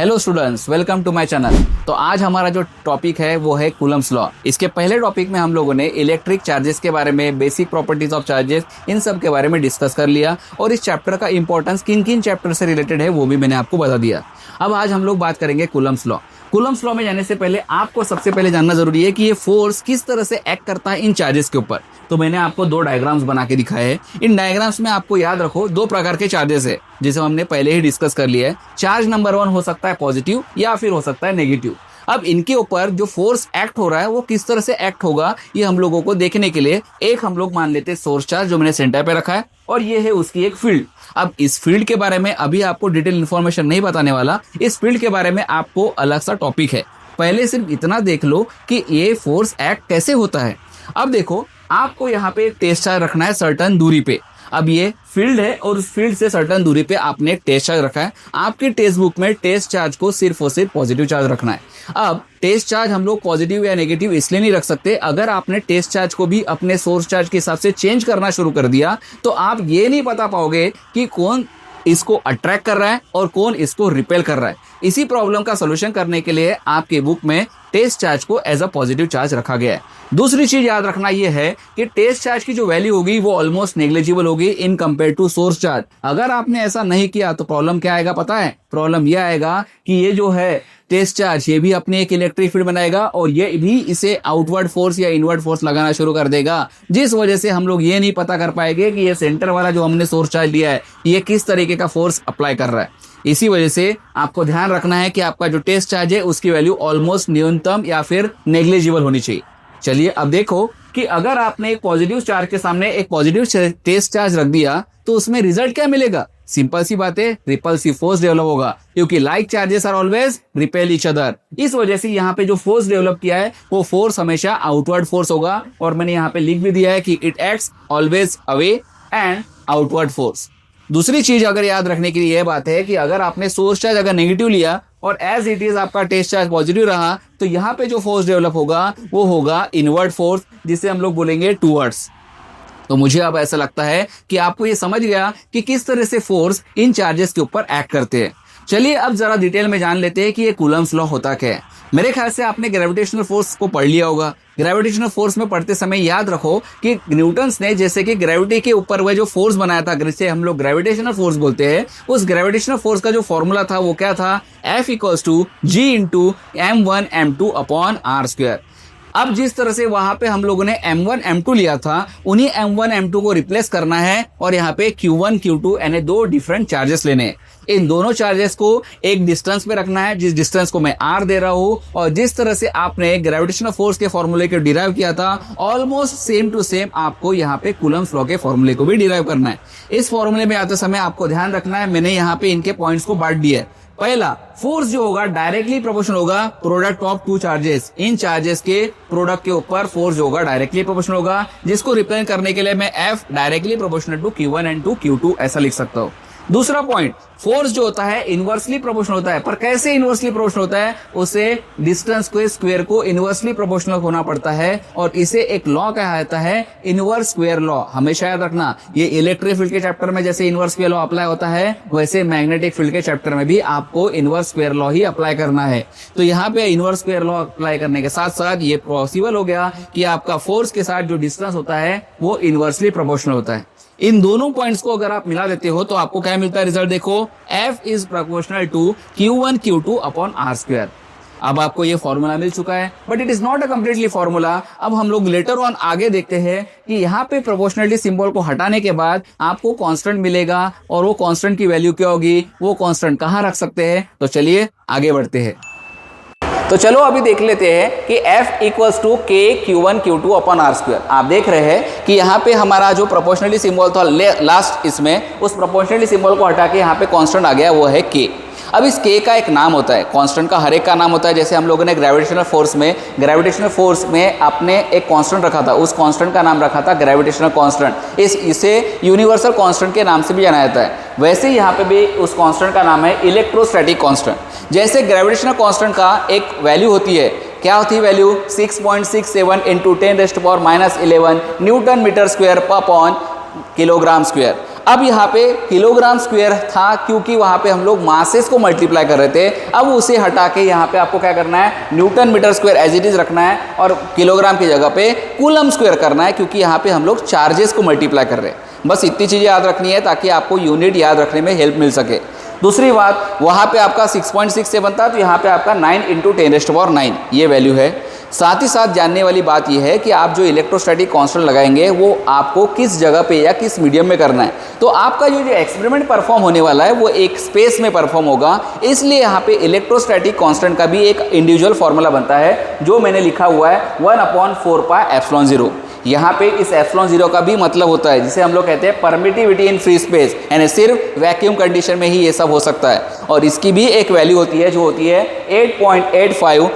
Hello students, welcome to my channel. तो आज हमारा जो टॉपिक है वो है कूलम्स लॉ। इसके पहले टॉपिक में हम लोगों ने इलेक्ट्रिक चार्जेस के बारे में, बेसिक प्रॉपर्टीज ऑफ चार्जेस, इन सब के बारे में डिस्कस कर लिया और इस चैप्टर का इंपॉर्टेंस किन किन चैप्टर से रिलेटेड है वो भी मैंने आपको बता दिया। अब आज हम लोग बात करेंगे कूलम्स लॉ। कूलम्स लॉ में जाने से पहले आपको सबसे पहले जानना जरूरी है कि ये फोर्स किस तरह से एक्ट करता है इन चार्जेस के ऊपर। तो मैंने आपको दो डायग्राम्स बना के दिखाए हैं। इन डायग्राम्स में आपको याद रखो दो प्रकार के चार्जेस है जिसे हमने पहले ही डिस्कस कर लिया है। चार्ज नंबर 1 हो सकता है पॉजिटिव या फिर हो सकता है नेगेटिव। अब इनके ऊपर जो फोर्स एक्ट हो रहा है वो किस तरह से एक्ट होगा ये हम लोगों को देखने के लिए एक हम लोग मान लेते हैं सोर्स चार्ज जो मैंने सेंटर पे रखा है और ये है उसकी एक फील्ड। अब इस फील्ड के बारे में अभी आपको डिटेल इन्फॉर्मेशन नहीं बताने वाला। इस फील्ड के बारे में आपको अलग सा टॉपिक है। पहले सिर्फ इतना देख लो कि ये फोर्स एक्ट कैसे होता है। अब देखो, आपको यहाँ पे एक टेस्ट चार्ज रखना है सर्टेन दूरी पे। अब ये फील्ड है और उस फील्ड से सर्टेन दूरी पे आपने एक टेस्ट चार्ज रखा है। आपके टेक्स्ट बुक में टेस्ट चार्ज को सिर्फ और सिर्फ पॉजिटिव चार्ज रखना है। अब टेस्ट चार्ज हम लोग पॉजिटिव या नेगेटिव इसलिए नहीं रख सकते, अगर आपने टेस्ट चार्ज को भी अपने सोर्स चार्ज के हिसाब से चेंज करना शुरू कर दिया तो आप ये नहीं बता पाओगे कि कौन इसको अट्रैक्ट कर रहा है और कौन इसको रिपेल कर रहा है। इसी प्रॉब्लम का सॉल्यूशन करने के लिए आपके बुक में टेस्ट चार्ज को एज अ पॉजिटिव चार्ज रखा गया है। दूसरी चीज याद रखना ये है कि टेस्ट चार्ज की जो वैल्यू होगी वो ऑलमोस्ट नेग्लिजिबल होगी in compare to source charge. अगर आपने ऐसा नहीं किया तो प्रॉब्लम क्या आएगा पता है? प्रॉब्लम यह आएगा कि ये जो है टेस्ट चार्ज ये भी अपने एक इलेक्ट्रिक फील्ड बनाएगा और ये भी इसे आउटवर्ड फोर्स या इनवर्ड फोर्स लगाना शुरू कर देगा, जिस वजह से हम लोग ये नहीं पता कर पाएंगे कि ये सेंटर वाला जो हमने सोर्स चार्ज लिया है ये किस तरीके का फोर्स अप्लाई कर रहा है। इसी वजह से आपको ध्यान रखना है कि आपका जो टेस्ट चार्ज है उसकी वैल्यू ऑलमोस्ट न्यूनतम या फिर नेग्लिजिबल होनी चाहिए। चलिए अब देखो कि अगर आपने एक पॉजिटिव चार्ज के सामने एक पॉजिटिव टेस्ट चार्ज रख दिया तो उसमें रिजल्ट क्या मिलेगा? सिंपल सी बात है, रिपल्सिव फोर्स डेवलप होगा क्योंकि like charges are always repel each other. इस वजह से यहाँ पे जो फोर्स डेवलप किया है वो फोर्स हमेशा आउटवर्ड फोर्स होगा और मैंने यहाँ पे लिख भी दिया है कि it acts always away and outward force. दूसरी चीज अगर याद रखने के लिए यह बात है कि अगर आपने सोर्स चार्ज अगर नेगेटिव लिया और एज इट इज आपका टेस्ट चार्ज पॉजिटिव रहा तो यहाँ पे जो फोर्स डेवलप होगा वो होगा इनवर्ड फोर्स, जिसे हम लोग बोलेंगे टूवर्ड्स। तो मुझे अब ऐसा लगता है कि आपको ये समझ गया कि किस तरह से फोर्स इन चार्जेस के ऊपर एक्ट करते हैं। चलिए अब जरा डिटेल में जान लेते हैं कि ये कूलम्स लॉ होता क्या है। मेरे ख्याल से आपने ग्रेविटेशनल फोर्स को पढ़ लिया होगा। ग्रेविटेशनल फोर्स में पढ़ते समय याद रखो कि न्यूटन्स ने जैसे कि ग्रेविटी के ऊपर वह जो फोर्स बनाया था जिसे हम लोग ग्रेविटेशनल फोर्स बोलते हैं, उस ग्रेविटेशनल फोर्स का जो फॉर्मूला था वो क्या था? F=G×m1m2/r²। अब जिस तरह से वहां पे हम लोगों ने m1 m2 लिया था उन्हीं m1 m2 को रिप्लेस करना है और यहाँ पे q1 q2 यानी दो डिफरेंट चार्जेस लेने हैं। इन दोनों चार्जेस को एक डिस्टेंस पे रखना है, जिस डिस्टेंस को मैं r दे रहा हूँ, और जिस तरह से आपने ग्रेविटेशनल फोर्स के फॉर्मूले को डिराइव किया था ऑलमोस्ट सेम टू सेम आपको यहाँ पे कूलम्स लॉ के फॉर्मूले को भी डिराइव करना है। इस फॉर्मूले में आते समय आपको ध्यान रखना है, मैंने यहाँ पे इनके पॉइंट्स को बांट दिया है। पहला, फोर्स जो होगा डायरेक्टली प्रोपोर्शनल होगा product of two charges. In charges के प्रोडक्ट के ऊपर फोर्स जो होगा डायरेक्टली प्रोपोर्शनल होगा, जिसको रिप्रेजेंट करने के लिए मैं F directly proportional to Q1 and to Q2 ऐसा लिख सकता हूँ। दूसरा पॉइंट, फोर्स जो होता है इनवर्सली प्रोपोर्शनल होता है। पर कैसे इनवर्सली प्रोपोर्शनल होता है? उसे डिस्टेंस के स्क्वायर को इनवर्सली प्रोपोर्शनल होना पड़ता है और इसे एक लॉ कहा जाता है इनवर्स स्क्वायर लॉ। हमेशा याद रखना, ये इलेक्ट्रिक फील्ड के चैप्टर में जैसे इनवर्स स्क्वायर लॉ अप्लाई होता है वैसे मैग्नेटिक फील्ड के चैप्टर में भी आपको इनवर्स स्क्वायर लॉ ही अप्लाई करना है। तो यहाँ पे इनवर्स स्क्वायर लॉ अप्लाई करने के साथ साथ ये पॉसिबल हो गया कि आपका फोर्स के साथ जो डिस्टेंस होता है वो इनवर्सली प्रोपोर्शनल होता है। इन दोनों पॉइंट्स को अगर आप मिला देते हो तो आपको क्या मिलता है रिजल्ट? देखो, F=प्रोपोर्शनल Q1 Q2/r²। अब आपको ये फॉर्मूला मिल चुका है but it is not a completely formula. अब हम लोग लेटर ऑन आगे देखते हैं कि यहाँ पे प्रोपोर्शनलिटी सिंबल को हटाने के बाद आपको कांस्टेंट मिलेगा और वो कांस्टेंट की वैल्यू क्या होगी, वो कांस्टेंट कहाँ रख सकते हैं। तो चलिए आगे बढ़ते हैं। तो चलो अभी देख लेते हैं कि F=K×Q1 Q2/r²। आप देख रहे हैं कि यहाँ पे हमारा जो प्रोपोर्शनलिटी सिंबल था लास्ट इसमें, उस प्रोपोर्शनलिटी सिंबल को हटा के यहाँ पे कांस्टेंट आ गया, वो है K। अब इस K का एक नाम होता है, कांस्टेंट का हर एक का नाम होता है। जैसे हम लोगों ने ग्रेविटेशनल फोर्स में आपने एक कांस्टेंट रखा था, उस कांस्टेंट का नाम रखा था ग्रेविटेशनल कांस्टेंट। इसे यूनिवर्सल कांस्टेंट के नाम से भी जाना जाता है। वैसे यहाँ पे भी उस कांस्टेंट का नाम है इलेक्ट्रोस्टैटिक कांस्टेंट। जैसे ग्रेविटेशनल कांस्टेंट का एक वैल्यू होती है, क्या होती है वैल्यू? 6.67 × 10⁻⁻11 न्यूटन मीटर स्क्वायर पर किलोग्राम स्क्वायर। अब यहाँ पे किलोग्राम स्क्वायर था क्योंकि वहाँ पे हम लोग मासेस को मल्टीप्लाई कर रहे थे। अब उसे हटा के यहाँ पे आपको क्या करना है, newton metre square as it is रखना है और किलोग्राम की जगह पे कूलम स्क्वायर करना है, क्योंकि यहाँ पे हम लोग चार्जेस को मल्टीप्लाई कर रहे हैं। बस इतनी चीज़ें याद रखनी है ताकि आपको यूनिट याद रखने में हेल्प मिल सके। दूसरी बात, वहाँ पे आपका 6.6 बनता है तो यहाँ पे आपका 9 × 10⁹ ये वैल्यू है। साथ ही साथ जानने वाली बात यह है कि आप जो इलेक्ट्रोस्टैटिक कांस्टेंट लगाएंगे वो आपको किस जगह पे या किस मीडियम में करना है। तो आपका जो एक्सपेरिमेंट परफॉर्म होने वाला है वो एक स्पेस में परफॉर्म होगा, इसलिए यहाँ पे इलेक्ट्रोस्टैटिक कांस्टेंट का भी एक इंडिविजुअल फार्मूला बनता है जो मैंने लिखा हुआ है 1/4πε0। यहाँ पे इस ε0 का भी मतलब होता है जिसे हम लोग कहते हैं परमिटिविटी इन फ्री स्पेस, यानी सिर्फ वैक्यूम कंडीशन में ही ये सब हो सकता है। और इसकी भी एक वैल्यू होती है जो होती है 8.85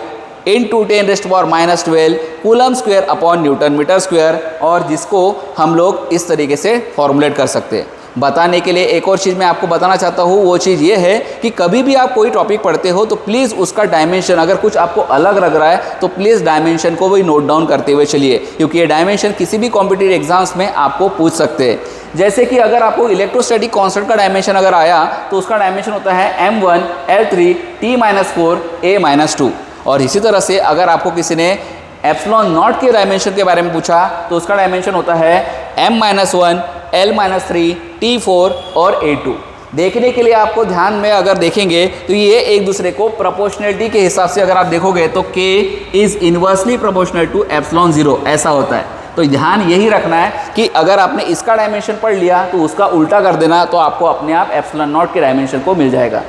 × 10⁻⁻12 coulomb square upon newton metre square, और जिसको हम लोग इस तरीके से फॉर्मुलेट कर सकते हैं। बताने के लिए एक और चीज़ मैं आपको बताना चाहता हूँ, वो चीज़ ये है कि कभी भी आप कोई टॉपिक पढ़ते हो तो प्लीज़ उसका डायमेंशन अगर कुछ आपको अलग लग रहा है तो प्लीज़ डायमेंशन को भी नोट डाउन करते हुए चलिए, क्योंकि ये डायमेंशन किसी भी कॉम्पिटिटिव एग्जाम्स में आपको पूछ सकते हैं। जैसे कि अगर आपको इलेक्ट्रोस्टैटिक कांस्टेंट का डायमेंशन अगर आया तो उसका डायमेंशन होता है m1 L3 T-4 A-2। और इसी तरह से अगर आपको किसी ने ε0 के डायमेंशन के बारे में पूछा तो उसका डायमेंशन होता है m-1 L-3 T4 और A2। देखने के लिए आपको ध्यान में अगर देखेंगे तो ये एक दूसरे को प्रोपोर्शनलिटी के हिसाब से अगर आप देखोगे तो K is inversely proportional to ε0, ऐसा होता है। तो ध्यान यही रखना है कि अगर आपने इसका डायमेंशन पढ़ लिया तो उसका उल्टा कर देना, तो आपको अपने आप ε0 के डायमेंशन को मिल जाएगा।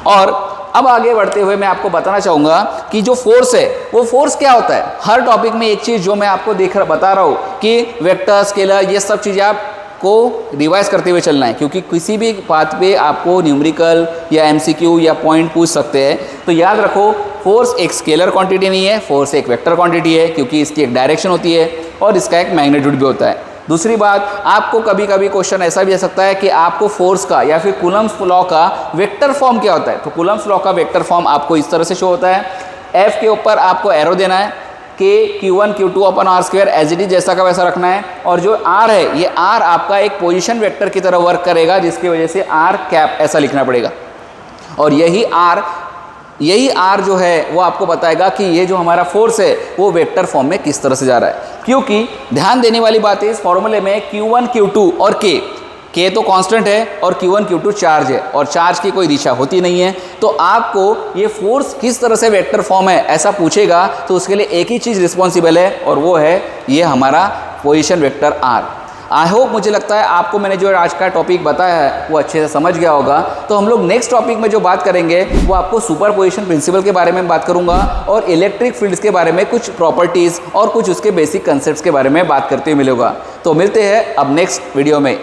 और अब आगे बढ़ते हुए मैं आपको बताना चाहूँगा कि जो फोर्स है वो फोर्स क्या होता है। हर टॉपिक में एक चीज़ जो मैं आपको बता रहा हूँ कि वेक्टर, स्केलर, ये सब चीज़ें आपको रिवाइज करते हुए चलना है, क्योंकि किसी भी बात पे आपको न्यूमेरिकल या एमसीक्यू या पॉइंट पूछ सकते हैं। तो याद रखो, फोर्स एक स्केलर क्वांटिटी नहीं है, फोर्स एक वेक्टर क्वांटिटी है, क्योंकि इसकी एक डायरेक्शन होती है और इसका एक मैग्नीट्यूड भी होता है। दूसरी बात, आपको कभी कभी क्वेश्चन ऐसा भी आ सकता है कि आपको फोर्स का या फिर कूलम्स लॉ का वेक्टर फॉर्म क्या होता है। तो कूलम्स लॉ का वेक्टर फॉर्म आपको इस तरह से शो होता है, F के ऊपर आपको एरो देना है, K Q1 Q2/r² as it is जैसा का वैसा रखना है, और जो R है ये R आपका एक पोजीशन वेक्टर की तरह वर्क करेगा, जिसकी वजह से R ऐसा लिखना पड़ेगा। और यही R जो है वो आपको बताएगा कि ये जो हमारा फोर्स है वो वेक्टर फॉर्म में किस तरह से जा रहा है। क्योंकि ध्यान देने वाली बात है, इस फॉर्मूले में Q1 Q2 और K तो कांस्टेंट है और Q1 Q2 चार्ज है, और चार्ज की कोई दिशा होती नहीं है। तो आपको ये फोर्स किस तरह से वेक्टर फॉर्म है ऐसा पूछेगा तो उसके लिए एक ही चीज़ रिस्पॉन्सिबल है, और वो है ये हमारा position vector R। I hope, मुझे लगता है आपको मैंने जो आज का टॉपिक बताया है वो अच्छे से समझ गया होगा। तो हम लोग नेक्स्ट टॉपिक में जो बात करेंगे वो आपको सुपरपोजिशन प्रिंसिपल के बारे में बात करूंगा, और इलेक्ट्रिक फील्ड्स के बारे में कुछ प्रॉपर्टीज़ और कुछ उसके बेसिक कंसेप्ट्स के बारे में बात करते हुए मिलेगा। तो मिलते हैं अब नेक्स्ट वीडियो में।